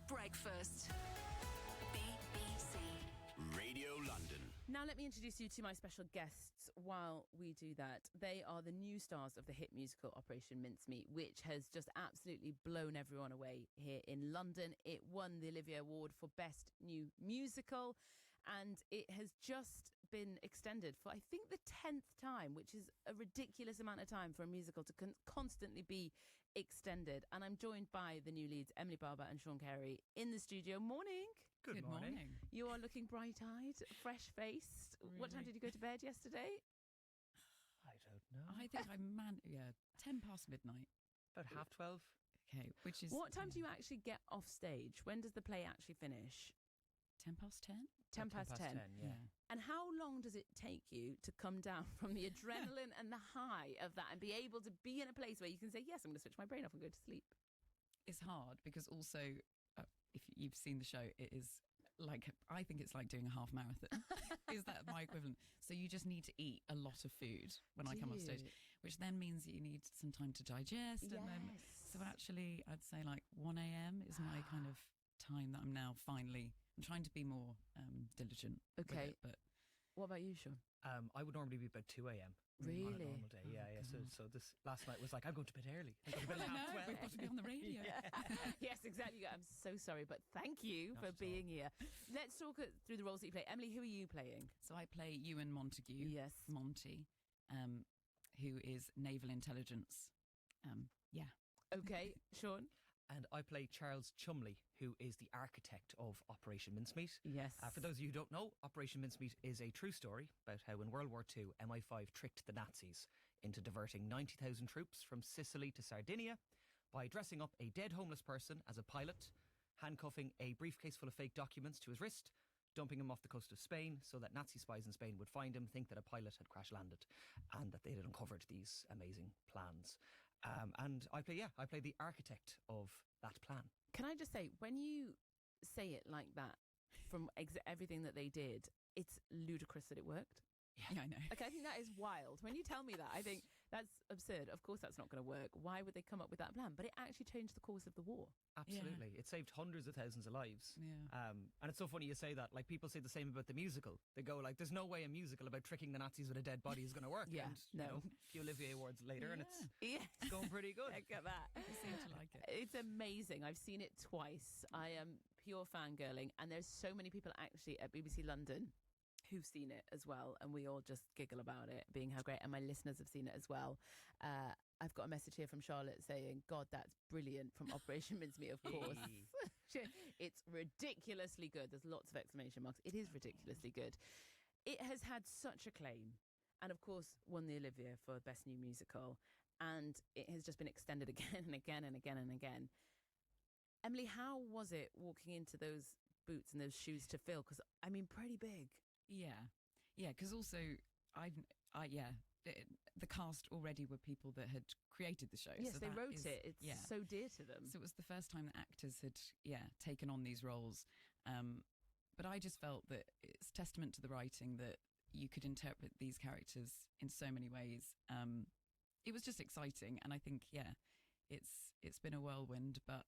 Breakfast. BBC Radio London. Now let me introduce you to my special guests while we do that. They are the new stars of the hit musical Operation Mincemeat, which has just absolutely blown everyone away here in London. It won the Olivier Award for Best New Musical, and it has just been extended for, I think, the 10th time, which is a ridiculous amount of time for a musical to constantly be extended. And I'm joined by the new leads, Emily Barber and Seán Carey, in the studio. Morning. Good morning. You are looking bright-eyed, fresh-faced. Really? What time did you go to bed yesterday? I don't know. I think 10 past midnight. About 12:30. Okay, which is... What time do you actually get off stage? When does the play actually finish? 10 past 10? 10 past 10. Yeah. And how long does it take you to come down from the adrenaline and the high of that and be able to be in a place where you can say, yes, I'm going to switch my brain off and go to sleep? It's hard because also, if you've seen the show, it is like, I think it's like doing a half marathon. Is that my equivalent? So you just need to eat a lot of food when I come off stage, which then means you need some time to digest. Yes. And then, so actually, I'd say like 1 a.m. is my kind of time that I'm now finally... I'm trying to be more diligent. Okay. With it, but what about you, Seán? I would normally be about 2 a.m. Really? On a normal day. Yeah. So this last night was like, I'm going to bed early. I'm going to bed at half 12. We've got to be on the radio. Yes, exactly. I'm so sorry, but thank you for being here. Let's talk through the roles that you play. Emily, who are you playing? So I play Ewan Montague. Yes. Monty, who is naval intelligence. Okay, Seán? And I play Charles Chumley, who is the architect of Operation Mincemeat. Yes. For those of you who don't know, Operation Mincemeat is a true story about how in World War II, MI5 tricked the Nazis into diverting 90,000 troops from Sicily to Sardinia by dressing up a dead homeless person as a pilot, handcuffing a briefcase full of fake documents to his wrist, dumping him off the coast of Spain so that Nazi spies in Spain would find him, think that a pilot had crash landed and that they had uncovered these amazing plans. And I play the architect of that plan. Can I just say, when you say it like that, from everything that they did, it's ludicrous that it worked. Yeah, I know. Like, I think that is wild. When you tell me that, I think that's absurd. Of course that's not going to work. Why would they come up with that plan? But it actually changed the course of the war. Absolutely. Yeah. It saved hundreds of thousands of lives. Yeah. And it's so funny you say that. Like, people say the same about the musical. They go like, there's no way a musical about tricking the Nazis with a dead body is going to work. Yeah, and, no. a few Olivier Awards later and it's Yes. going pretty good. Look at that. I seem to like it. It's amazing. I've seen it twice. I am pure fangirling. And there's so many people actually at BBC London who've seen it as well, and we all just giggle about it being how great, and my listeners have seen it as well. I've got a message here from Charlotte saying, God, that's brilliant, from Operation Mincemeat, of course. It's ridiculously good. There's lots of exclamation marks. It is ridiculously good. It has had such acclaim, and of course won the Olivier for Best New Musical, and it has just been extended again and again and again and again. Emily, how was it walking into those boots and those shoes to fill? Because, I mean, pretty big. Yeah, because also the cast already were people that had created the show. Yes, so they wrote is, it. It's so dear to them. So it was the first time that actors had taken on these roles. But I just felt that it's testament to the writing that you could interpret these characters in so many ways. It was just exciting, and I think it's been a whirlwind, but.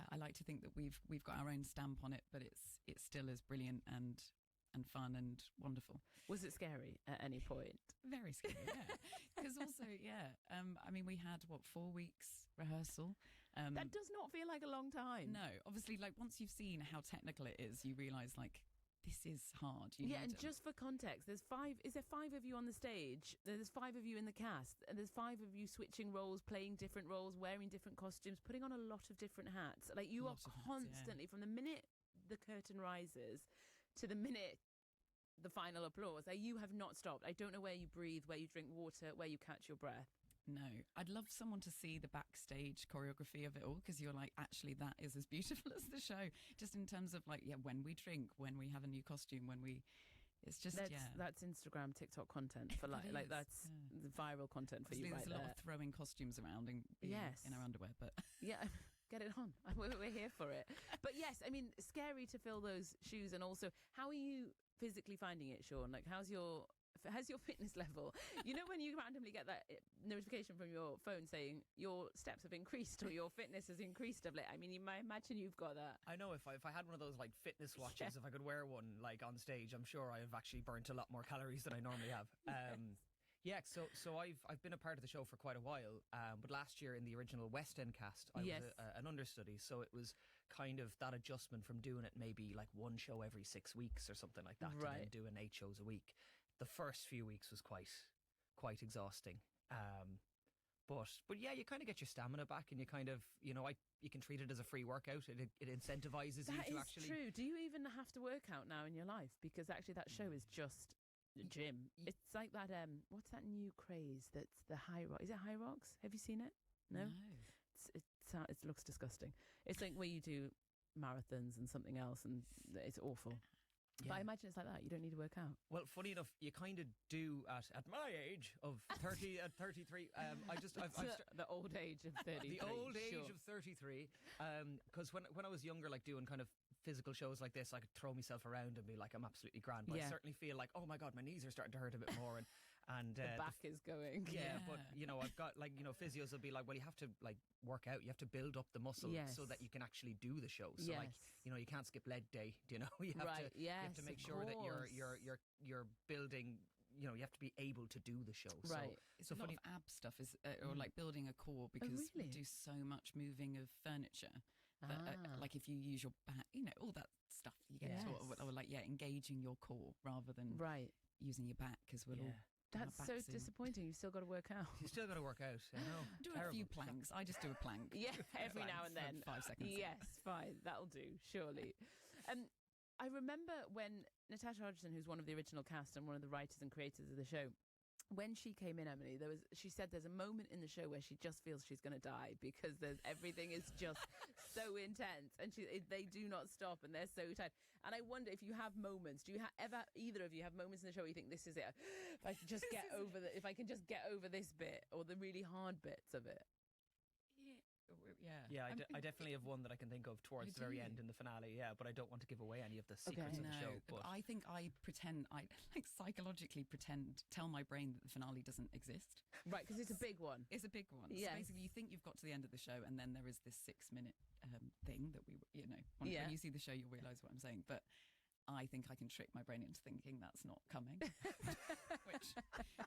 I like to think that we've got our own stamp on it, but it's still as brilliant and fun and wonderful. Was it scary at any point? Very scary, yeah. Because also, I mean, we had 4 weeks rehearsal. That does not feel like a long time. No, obviously, like once you've seen how technical it is, you realise like this is hard. Just for context, is there 5 of you on the stage? There's 5 of you in the cast, and there's 5 of you switching roles, playing different roles, wearing different costumes, putting on a lot of different hats. Like, you are constantly, from the minute the curtain rises to the minute the final applause, like, you have not stopped. I don't know where you breathe, where you drink water, where you catch your breath. No, I'd love someone to see the backstage choreography of it all, because you're like, actually, that is as beautiful as the show. Just in terms of like, when we drink, when we have a new costume, it's just that's Instagram, TikTok content for like that's the viral content for obviously you. Right, there's a lot of throwing costumes around and being in our underwear, but get it on. We're here for it. But yes, I mean, scary to fill those shoes, and also, how are you physically finding it, Seán? Like, how's your has your fitness level, you know, when you randomly get that notification from your phone saying your steps have increased or your fitness has increased of late. I mean, you might imagine you've got that. I know if I had one of those like fitness watches, if I could wear one like on stage, I'm sure I've actually burnt a lot more calories than I normally have. Yeah, so I've been a part of the show for quite a while, but last year in the original West End cast, I was an understudy, so it was kind of that adjustment from doing it maybe like one show every 6 weeks or something like that, to then doing 8 shows a week. The first few weeks was quite exhausting, but yeah, you kind of get your stamina back, and you kind of, you know, you can treat it as a free workout. It incentivizes you to actually. That is true. Do you even have to work out now in your life? Because actually, that show is just the gym. It's like that. What's that new craze? That's the High Rock. Is it High Rocks? Have you seen it? No. It looks disgusting. It's like where you do marathons and something else, and it's awful. Yeah. But I imagine it's like that. You don't need to work out. Well, funny enough, you kind of do at my age of 30 at 33. The old age of 33. The old age of 33. Because when I was younger, like doing kind of physical shows like this, I could throw myself around and be like, I'm absolutely grand. But I certainly feel like, oh my God, my knees are starting to hurt a bit more, and the back is going. Yeah, but you know, I've got like, you know, physios will be like, well, you have to like work out, you have to build up the muscle so that you can actually do the show. So like, you know, you can't skip leg day. You know, you have to make sure that you're building. You know, you have to be able to do the show. Right. So a lot of ab stuff or like building a core, because we do so much moving of furniture. Like if you use your back, you know, all that stuff you get taught, or like engaging your core rather than using your back, because we'll all. That's so disappointing. You've still got to work out. You still got to work out. I know. Do a few planks. I just do a plank. Yeah, every now and then. 5 seconds. Yes, fine. That'll do, surely. I remember when Natasha Hodgson, who's one of the original cast and one of the writers and creators of the show, when she came in, Emily, she said there's a moment in the show where she just feels she's going to die, because everything is just so intense, and they do not stop, and they're so tired. And I wonder if you have moments. Do you ever, either of you, have moments in the show where you think, this is it? If I can just get over if I can just get over this bit, or the really hard bits of it. Yeah. I definitely have one that I can think of towards the very end in the finale. Yeah, but I don't want to give away any of the secrets of the show. But I think I like psychologically tell my brain that the finale doesn't exist. Right, because it's a big one. It's a big one. Yes. So basically, you think you've got to the end of the show, and then there is this 6-minute thing that when you see the show, you'll realise what I'm saying. But I think I can trick my brain into thinking that's not coming, which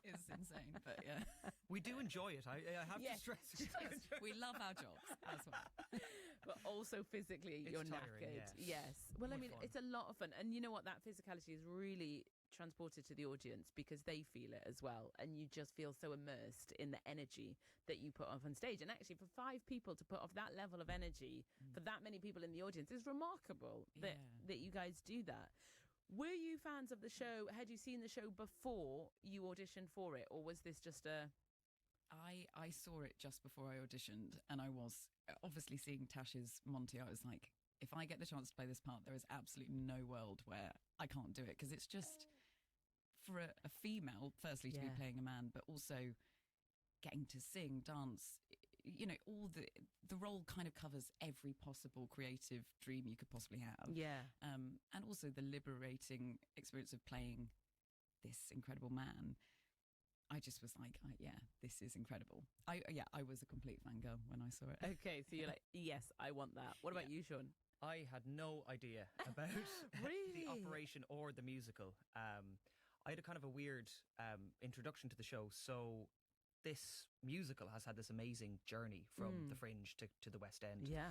is insane. But yeah, we do enjoy it. I have to stress. We love our jobs as well, but also physically you're knackered. Yes. Well, I mean, it's a lot of fun, and you know what? That physicality is really transported to the audience, because they feel it as well, and you just feel so immersed in the energy that you put off on stage. And actually, for 5 people to put off that level of energy for that many people in the audience is remarkable. That you guys do that. Were you fans of the show? Had you seen the show before you auditioned for it, or was this just a... I saw it just before I auditioned, and I was obviously seeing Tasha's Monty. I was like, if I get the chance to play this part, there is absolutely no world where I can't do it, because it's just, for a female, firstly, to be playing a man, but also getting to sing, dance, you know, all the role kind of covers every possible creative dream you could possibly have. Yeah. And also the liberating experience of playing this incredible man. I just was like, this is incredible. I was a complete fangirl when I saw it. Okay, so you're like, yes, I want that. What about you, Seán? I had no idea about the operation or the musical. I had a kind of a weird introduction to the show. So this musical has had this amazing journey from the Fringe to the West End. Yeah.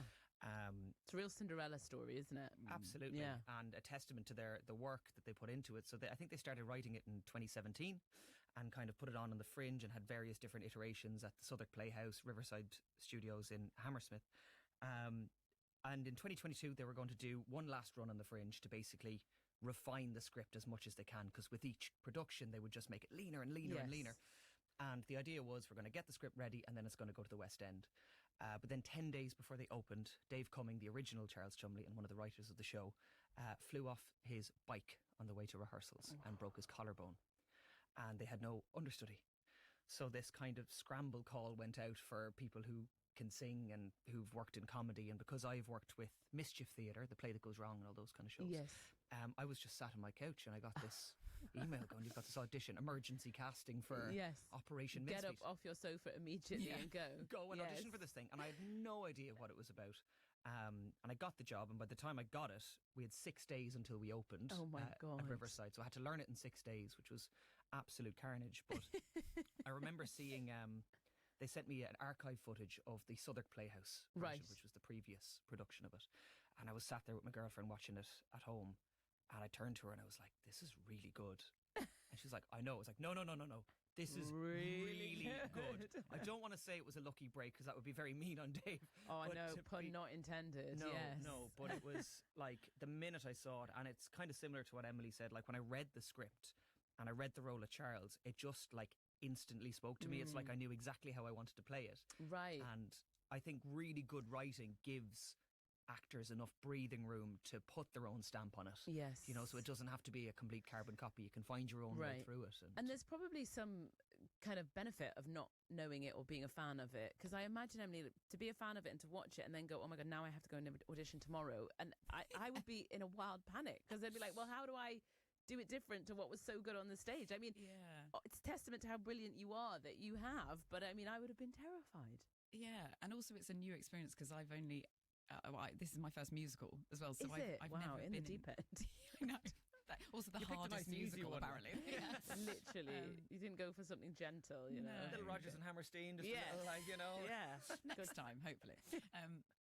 It's a real Cinderella story, isn't it? Absolutely. Yeah. And a testament to the work that they put into it. So I think they started writing it in 2017 and kind of put it on the Fringe, and had various different iterations at the Southwark Playhouse, Riverside Studios in Hammersmith. And in 2022, they were going to do one last run on the Fringe to basically refine the script as much as they can, because with each production, they would just make it leaner and leaner and leaner. And the idea was, we're going to get the script ready, and then it's going to go to the West End. But then 10 days before they opened, Dave Cumming, the original Charles Chumley and one of the writers of the show, flew off his bike on the way to rehearsals and broke his collarbone. And they had no understudy. So this kind of scramble call went out for people who can sing and who've worked in comedy. And because I've worked with Mischief Theatre, the play that goes wrong and all those kind of shows, I was just sat on my couch, and I got this email going, you've got this audition, emergency casting for Yes. Operation Get Mincemeat. up off your sofa immediately Yeah. and go. Go and audition Yes. for this thing. And I had no idea what it was about. And I got the job, and by the time I got it, we had 6 days until we opened Oh my God. at Riverside. So I had to learn it in 6 days, which was absolute carnage. But I remember seeing, they sent me an archive footage of the Southwark Playhouse version, Right. which was the previous production of it. And I was sat there with my girlfriend watching it at home, and I turned to her and I was like, this is really good. And she's like, I know. I was like, no. This is really good. I don't want to say it was a lucky break because that would be very mean on Dave. Oh, I but know, to pun be- not intended. No, yes. no, but it was like the minute I saw it, and it's kind of similar to what Emily said. Like when I read the script and I read the role of Charles, it just like instantly spoke to me. It's like I knew exactly how I wanted to play it. Right. And I think really good writing gives actors enough breathing room to put their own stamp on it. Yes. You know, so it doesn't have to be a complete carbon copy. You can find your own way Right. through it. And there's probably some kind of benefit of not knowing it or being a fan of it. Because I imagine, Emily, to be a fan of it and to watch it and then go, oh my God, now I have to go and audition tomorrow. And I would be in a wild panic because they'd be like, well, how do I do it different to what was so good on the stage? I mean, Yeah. it's testament to how brilliant you are that you have. But I mean, I would have been terrified. Yeah, and also it's a new experience because I've only this is my first musical as well. So Is I've, it? I've Wow, never in the been deep end. I know. Also the You picked a hardest nice, easy musical, one. apparently. Yeah. Literally. You didn't go for something gentle, you know? No. Little Rogers and Hammerstein, just Yeah. a little, like, you know. Yeah. Next time, hopefully.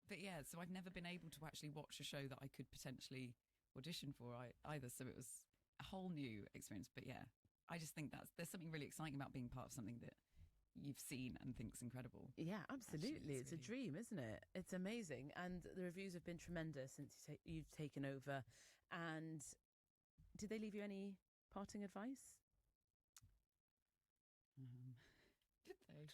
But yeah, so I've never been able to actually watch a show that I could potentially audition for either. So it was a whole new experience. But yeah, I just think there's something really exciting about being part of something that you've seen and think's incredible. Yeah, absolutely. it's It's a dream, isn't it? It's amazing. And the reviews have been tremendous since you've taken over. And did they leave you any parting advice? Did they?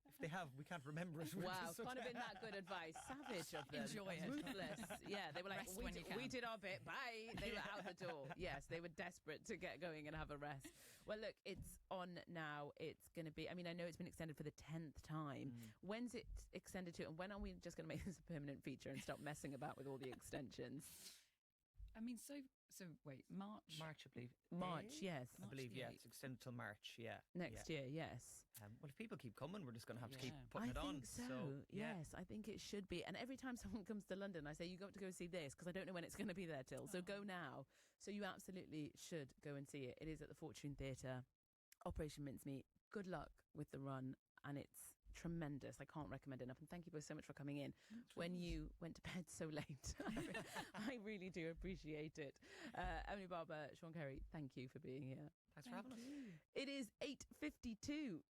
If they have, we can't remember it. Wow, can't have been that good advice. Savage of them. Enjoy it. Ruthless. Yeah, they were like, Rest when you we can." did our bit. Bye. They were out the door. Yes, they were desperate to get going and have a rest. Well, look, it's on now. It's going to be, I mean, I know it's been extended for the 10th time. When's it extended to? And when are we just going to make this a permanent feature and stop messing about with all the extensions? I mean, so wait, March? March, I believe. March, yes. I March believe, the yeah. 8th. It's extended till March, yeah. Next year, yes. Well, if people keep coming, we're just going to have to keep Yeah. putting it I on. think so. yeah. Yes, I think it should be. And every time someone comes to London, I say, you got to go see this because I don't know when it's going to be there till. So go now. So you absolutely should go and see it. It is at the Fortune Theatre, Operation Mincemeat. Good luck with the run. And it's tremendous. I can't recommend it enough. And thank you both so much for coming in when you went to bed so late. I really do appreciate it. Emily Barber, Seán Carey, thank you for being here. Thanks for having us. It is 8:52.